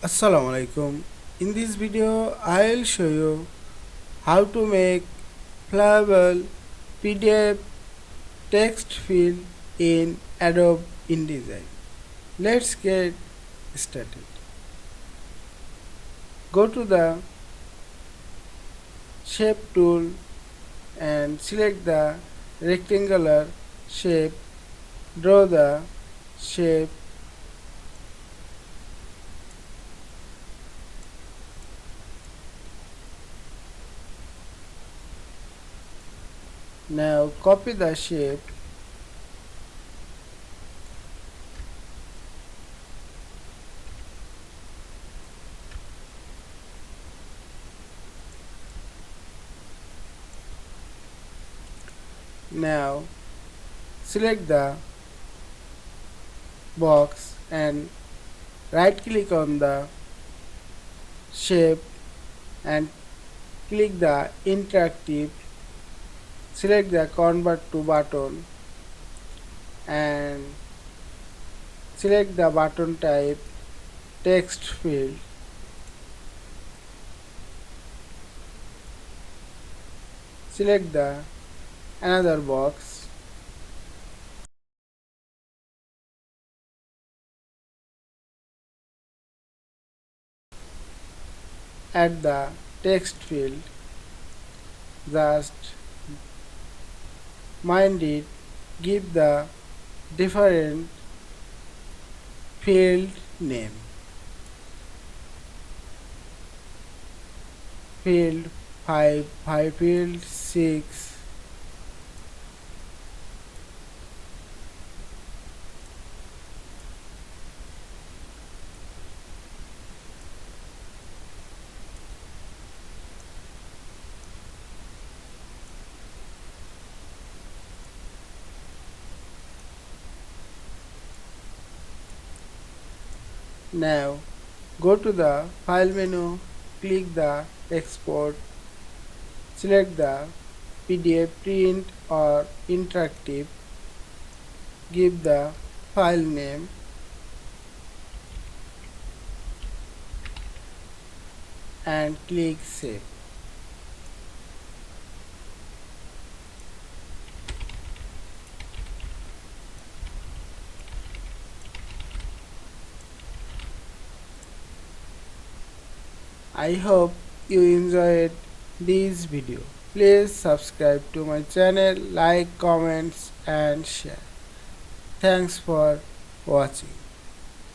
Assalamu Walaikum. In this video, I'll show you how to make fillable PDF text field in Adobe InDesign. Let's get started. Go to the shape tool and select the rectangular shape. Draw the shape. Now copy the shape. Now select the box and right click on the shape and click the interactive. Select the convert to button and select the button type text field. Select the another box. Add the text field. Just mind it, give the different field name. Field 5, field 6. Now go to the file menu, click the export, select the PDF print or interactive, give the file name and click save. I hope you enjoyed this video. Please subscribe to my channel, like, comments and share. Thanks for watching.